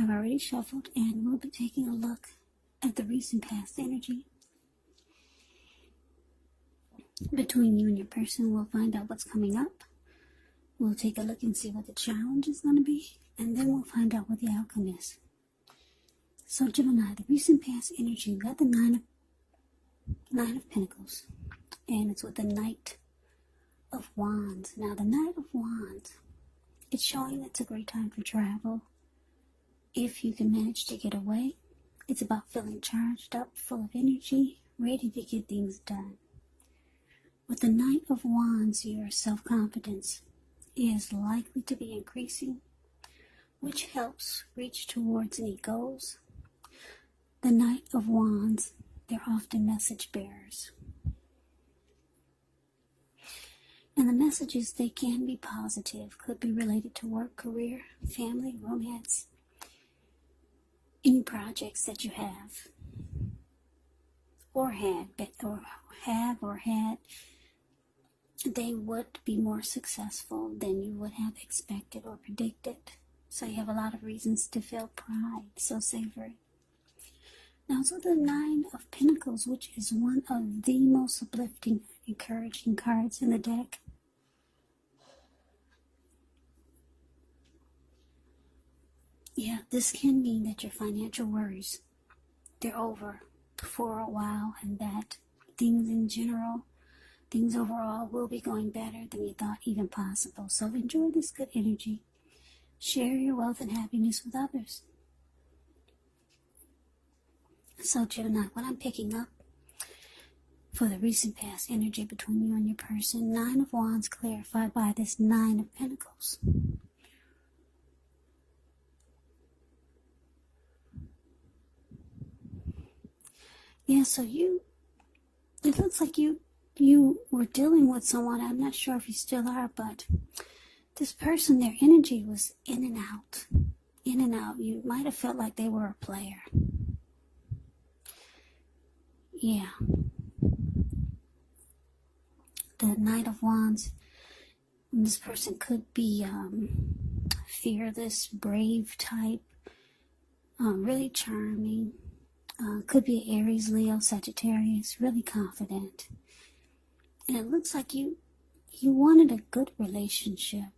I've already shuffled, and we'll be taking a look at the recent past energy between you and your person. We'll find out what's coming up. We'll take a look and see what the challenge is going to be, and then we'll find out what the outcome is. So Gemini, the recent past energy, we got the Nine of Pentacles, and it's with the Knight of Wands. Now the Knight of Wands, it's showing it's a great time for travel. If you can manage to get away, it's about feeling charged up, full of energy, ready to get things done. With the Knight of Wands, your self-confidence is likely to be increasing, which helps reach towards any goals. The Knight of Wands, they're often message bearers. And the messages, they can be positive, could be related to work, career, family, romance, any projects that you have or had, they would be more successful than you would have expected or predicted. So you have a lot of reasons to feel pride, so savor it. Now, so the Nine of Pentacles, which is one of the most uplifting, encouraging cards in the deck. Yeah, this can mean that your financial worries, they're over for a while, and that things in general, things overall will be going better than you thought even possible. So enjoy this good energy. Share your wealth and happiness with others. So Gemini, what I'm picking up for the recent past energy between you and your person, Nine of Wands clarified by this Nine of Pentacles. Yeah, so it looks like you were dealing with someone. I'm not sure if you still are, but this person, their energy was in and out. In and out. You might have felt like they were a player. Yeah. The Knight of Wands, this person could be fearless, brave type, really charming. Could be Aries, Leo, Sagittarius, really confident. And it looks like you wanted a good relationship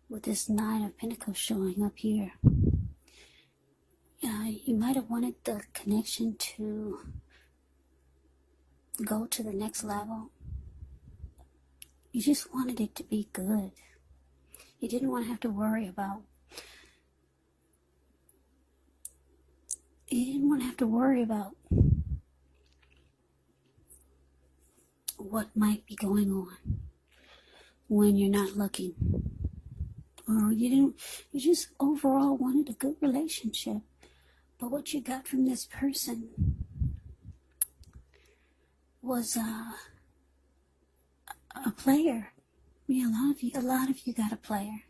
with this Nine of Pentacles showing up here. You might have wanted the connection to go to the next level. You just wanted it to be good. You didn't want to have to worry about what might be going on when you're not looking. Or you just overall wanted a good relationship. But what you got from this person was a player. Yeah, a lot of you got a player.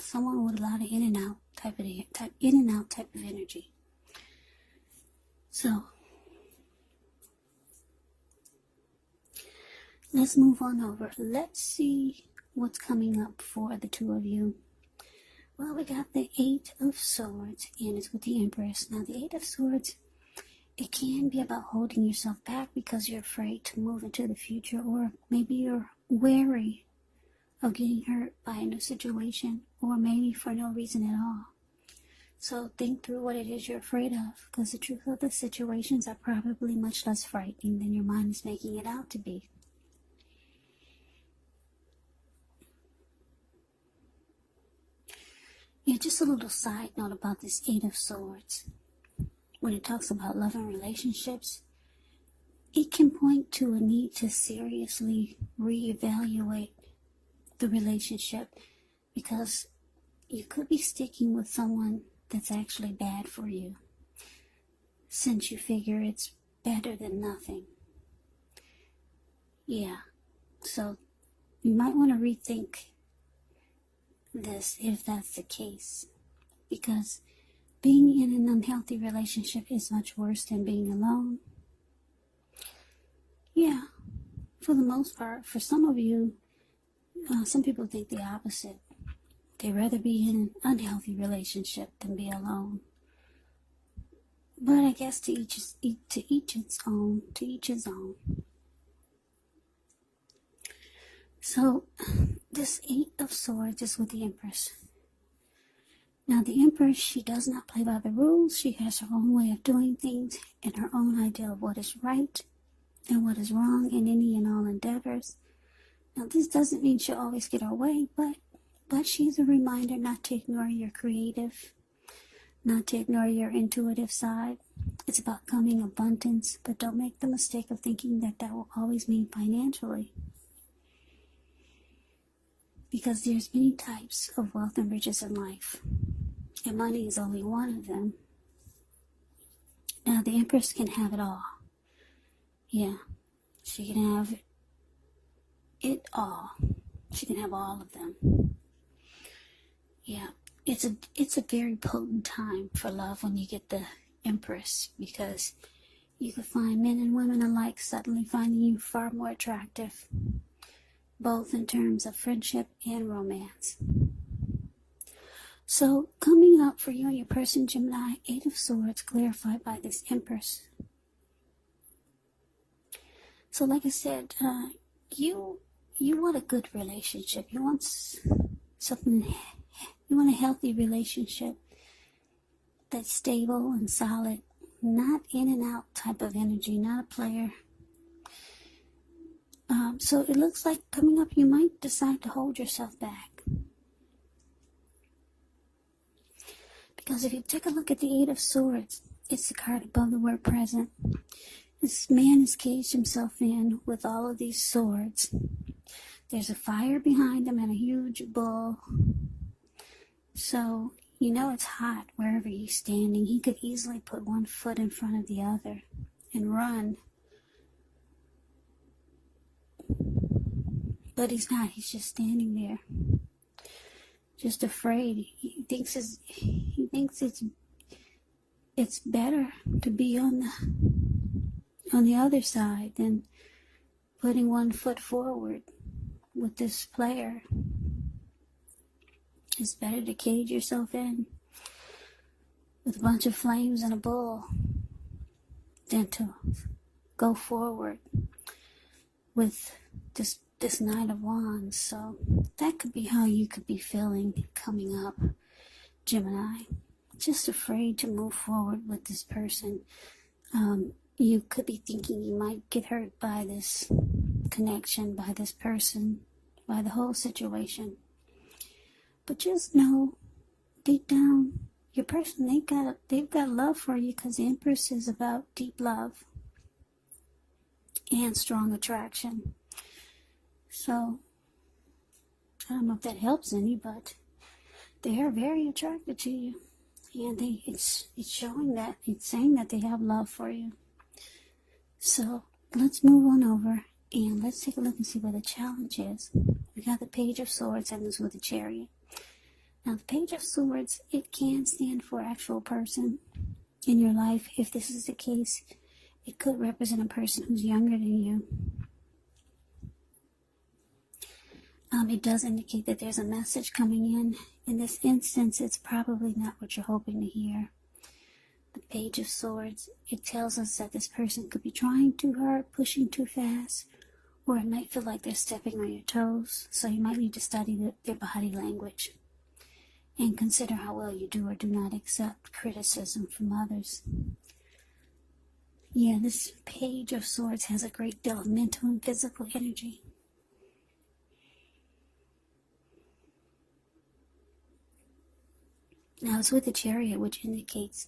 Someone with a lot of in and out type of energy. So let's move on over. Let's see what's coming up for the two of you. Well, we got the Eight of Swords, and it's with the Empress. Now, the Eight of Swords, it can be about holding yourself back because you're afraid to move into the future, or maybe you're wary of getting hurt by a new situation, or maybe for no reason at all. So think through what it is you're afraid of, because the truth of the situations are probably much less frightening than your mind is making it out to be. Yeah, just a little side note about this Eight of Swords. When it talks about love and relationships, it can point to a need to seriously reevaluate the relationship, because you could be sticking with someone that's actually bad for you, since you figure it's better than nothing. Yeah, so you might want to rethink this if that's the case, because being in an unhealthy relationship is much worse than being alone. Yeah, for the most part. For some of you, some people think the opposite, They'd rather be in an unhealthy relationship than be alone. But I guess to each its own. To each his own. So, this 8 of Swords is with the Empress. Now, the Empress, she does not play by the rules. She has her own way of doing things and her own idea of what is right and what is wrong in any and all endeavors. Now, this doesn't mean she'll always get her way, but she's a reminder not to ignore your creative, not to ignore your intuitive side. It's about coming abundance, but don't make the mistake of thinking that that will always mean financially. Because there's many types of wealth and riches in life, and money is only one of them. Now, the Empress can have it all. Yeah, she can have it all. She can have all of them. Yeah, it's a very potent time for love when you get the Empress, because you could find men and women alike suddenly finding you far more attractive, both in terms of friendship and romance. So, coming up for you and your person, Gemini, 8 of Swords, clarified by this Empress. So, like I said, you want a good relationship. You want something. You want a healthy relationship that's stable and solid, not in and out type of energy, not a player. So it looks like coming up you might decide to hold yourself back. Because if you take a look at the 8 of Swords, it's the card above the word present. This man has caged himself in with all of these swords. There's a fire behind him and a huge bull. So, you know it's hot wherever he's standing. He could easily put one foot in front of the other and run. But he's not. He's just standing there, just afraid. He thinks it's better to be on the other side than putting one foot forward with this player. It's better to cage yourself in with a bunch of flames and a bull than to go forward with this Knight of Wands. So that could be how you could be feeling coming up, Gemini. Just afraid to move forward with this person. You could be thinking you might get hurt by this connection, by this person, by the whole situation. But just know, deep down, your person, they've got love for you, because the Empress is about deep love and strong attraction. So, I don't know if that helps any, but they are very attracted to you. And it's showing that, it's saying that they have love for you. So, let's move on over and let's take a look and see where the challenge is. We got the Page of Swords and this with the Chariot. Now, the Page of Swords, it can stand for actual person in your life. If this is the case, it could represent a person who's younger than you. It does indicate that there's a message coming in. In this instance, it's probably not what you're hoping to hear. The Page of Swords, it tells us that this person could be trying too hard, pushing too fast, or it might feel like they're stepping on your toes. So you might need to study their body language and consider how well you do or do not accept criticism from others. Yeah, this Page of Swords has a great deal of mental and physical energy. Now, it's with the Chariot, which indicates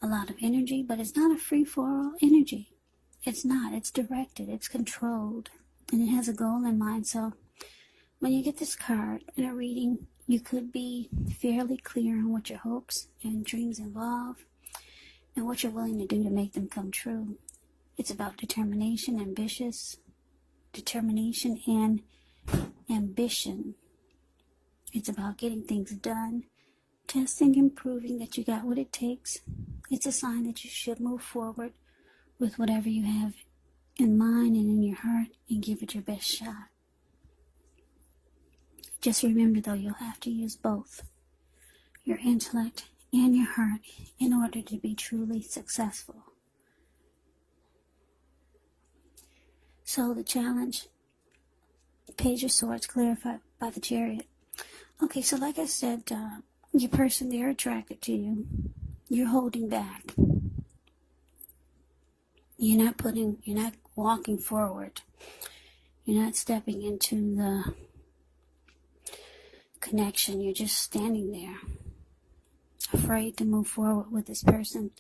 a lot of energy, but it's not a free-for-all energy. It's not. It's directed. It's controlled. And it has a goal in mind. So, when you get this card in a reading, you could be fairly clear on what your hopes and dreams involve and what you're willing to do to make them come true. It's about determination and ambition. It's about getting things done, testing and proving that you got what it takes. It's a sign that you should move forward with whatever you have in mind and in your heart and give it your best shot. Just remember, though, you'll have to use both your intellect and your heart in order to be truly successful. So the challenge, Page of Swords, clarified by the Chariot. Okay, so like I said, your person, they're attracted to you. You're holding back. You're not walking forward. You're not stepping into the connection. You're just standing there, afraid to move forward with this person,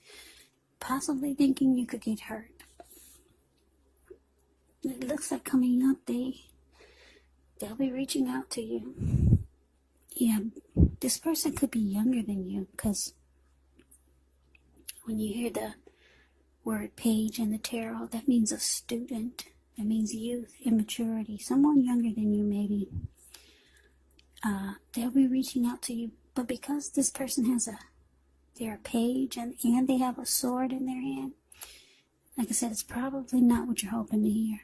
possibly thinking you could get hurt. It looks like coming up, they'll be reaching out to you. Yeah, this person could be younger than you, because when you hear the word page in the tarot, that means a student. That means youth, immaturity. Someone younger than you, maybe. They'll be reaching out to you. But because this person they're a page and they have a sword in their hand, like I said, it's probably not what you're hoping to hear.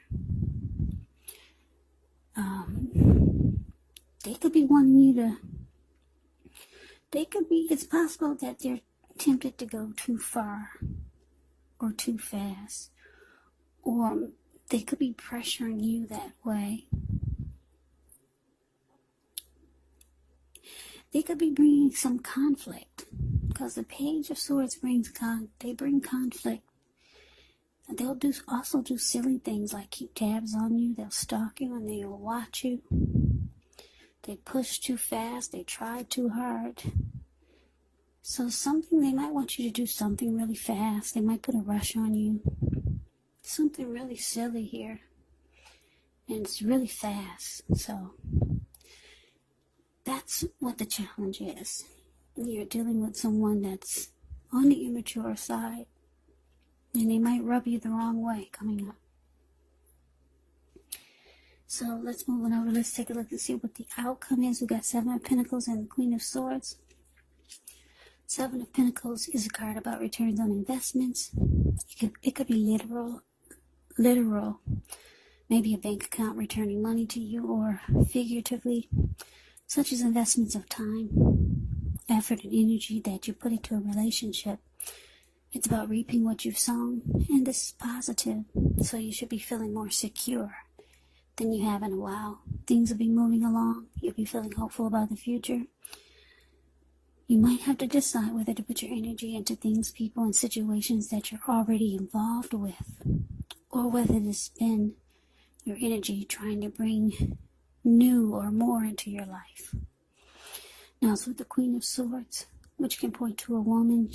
They could be wanting you to, it's possible that they're tempted to go too far or too fast, or they could be pressuring you that way. They could be bringing some conflict, because the Page of Swords bring conflict. And they'll also do silly things like keep tabs on you. They'll stalk you and they'll watch you. They push too fast. They try too hard. So they might want you to do something really fast. They might put a rush on you. Something really silly here. And it's really fast. So that's what the challenge is. You're dealing with someone that's on the immature side. And they might rub you the wrong way coming up. So let's move on over. Let's take a look and see what the outcome is. We got Seven of Pentacles and the Queen of Swords. Seven of Pentacles is a card about returns on investments. It could be literal. Maybe a bank account returning money to you, or figuratively, such as investments of time, effort, and energy that you put into a relationship. It's about reaping what you've sown, and this is positive, so you should be feeling more secure than you have in a while. Things will be moving along. You'll be feeling hopeful about the future. You might have to decide whether to put your energy into things, people, and situations that you're already involved with, or whether to spend your energy trying to bring new or more into your life. Now, it's with the Queen of Swords, which can point to a woman.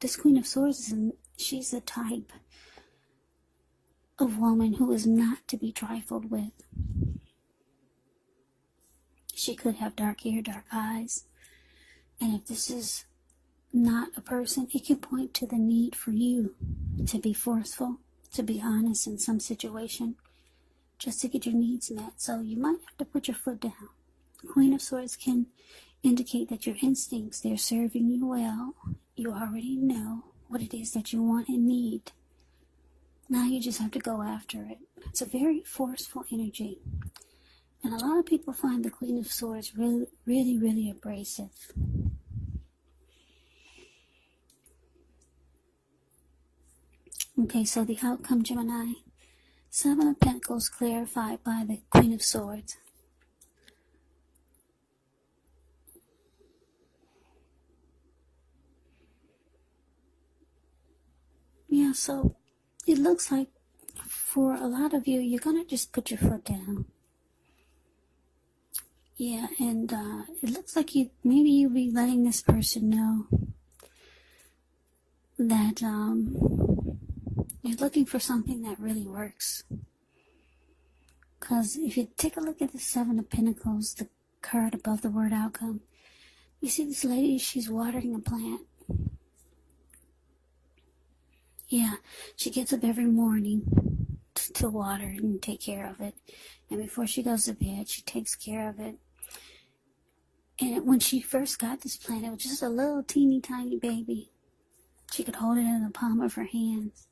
This Queen of Swords, she's the type of woman who is not to be trifled with. She could have dark hair, dark eyes. And if this is not a person, it can point to the need for you to be forceful, to be honest in some situation, just to get your needs met. So you might have to put your foot down. Queen of Swords can indicate that your instincts, they're serving you well. You already know what it is that you want and need. Now you just have to go after it. It's a very forceful energy. And a lot of people find the Queen of Swords really, really, really abrasive. Okay, so the outcome, Gemini. Seven of Pentacles clarified by the Queen of Swords. Yeah, so it looks like for a lot of you, you're going to just put your foot down. Yeah, and it looks like maybe you'll be letting this person know that you're looking for something that really works. Because if you take a look at the Seven of Pentacles, the card above the word outcome, you see this lady, she's watering a plant. Yeah, she gets up every morning to water and take care of it. And before she goes to bed, she takes care of it. And when she first got this plant, it was just a little teeny tiny baby. She could hold it in the palm of her hands.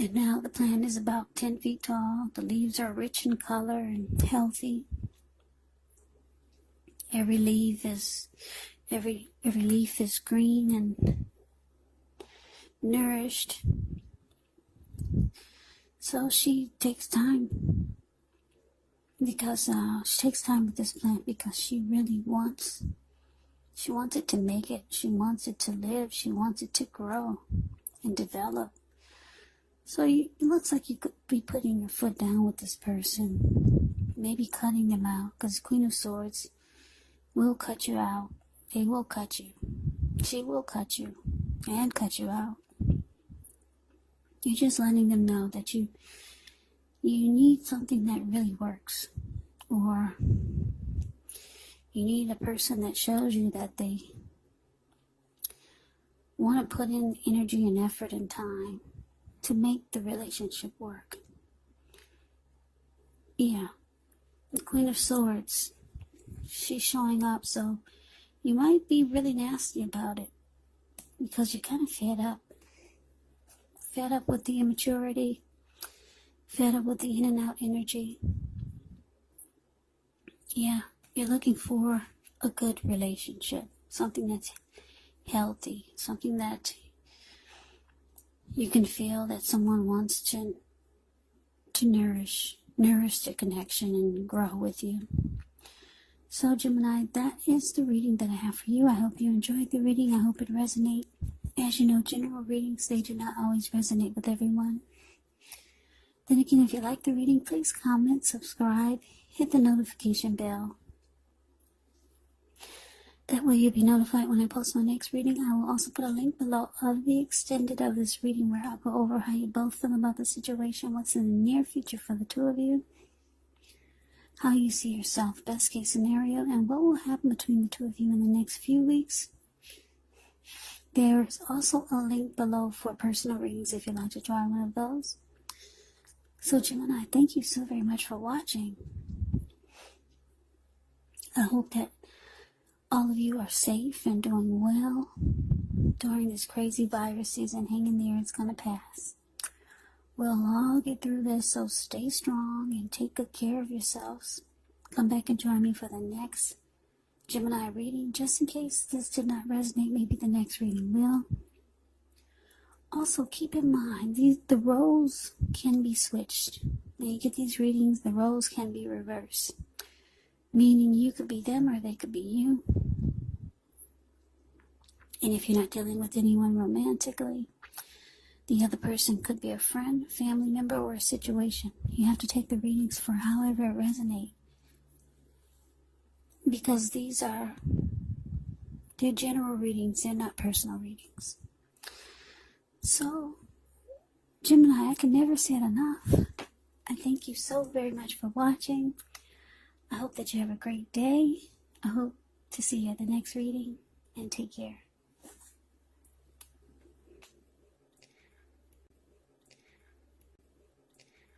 And now the plant is about 10 feet tall. The leaves are rich in color and healthy. Every leaf is green and nourished. So she takes time because she takes time with this plant because she really wants it to make it. She wants it to live. She wants it to grow and develop. So it looks like you could be putting your foot down with this person, maybe cutting them out, because Queen of Swords will cut you out. They will cut you. She will cut you and cut you out. You're just letting them know that you need something that really works, or you need a person that shows you that they want to put in energy and effort and time to make the relationship work. Yeah, the Queen of Swords, she's showing up, so you might be really nasty about it because you're kind of fed up. Fed up with the immaturity, fed up with the in and out energy. Yeah, you're looking for a good relationship, something that's healthy, something that you can feel that someone wants to nourish the connection and grow with you. So Gemini, that is the reading that I have for you. I hope you enjoyed the reading. I hope it resonates. As you know, general readings, they do not always resonate with everyone. Then again, if you like the reading, please comment, subscribe, hit the notification bell. That way you'll be notified when I post my next reading. I will also put a link below of the extended of this reading where I'll go over how you both feel about the situation, what's in the near future for the two of you, how you see yourself, best case scenario, and what will happen between the two of you in the next few weeks. There's also a link below for personal readings if you'd like to try one of those. So Gemini, thank you so very much for watching. I hope that all of you are safe and doing well during this crazy virus season. Hang in there, it's going to pass. We'll all get through this, so stay strong and take good care of yourselves. Come back and join me for the next Gemini reading. Just in case this did not resonate, maybe the next reading will. Also, keep in mind, the roles can be switched. When you get these readings, the roles can be reversed. Meaning you could be them or they could be you. And if you're not dealing with anyone romantically, the other person could be a friend, family member, or a situation. You have to take the readings for however it resonates. Because they're general readings, they're not personal readings. So, Gemini, I can never say it enough. I thank you so very much for watching. I hope that you have a great day. I hope to see you at the next reading, and take care.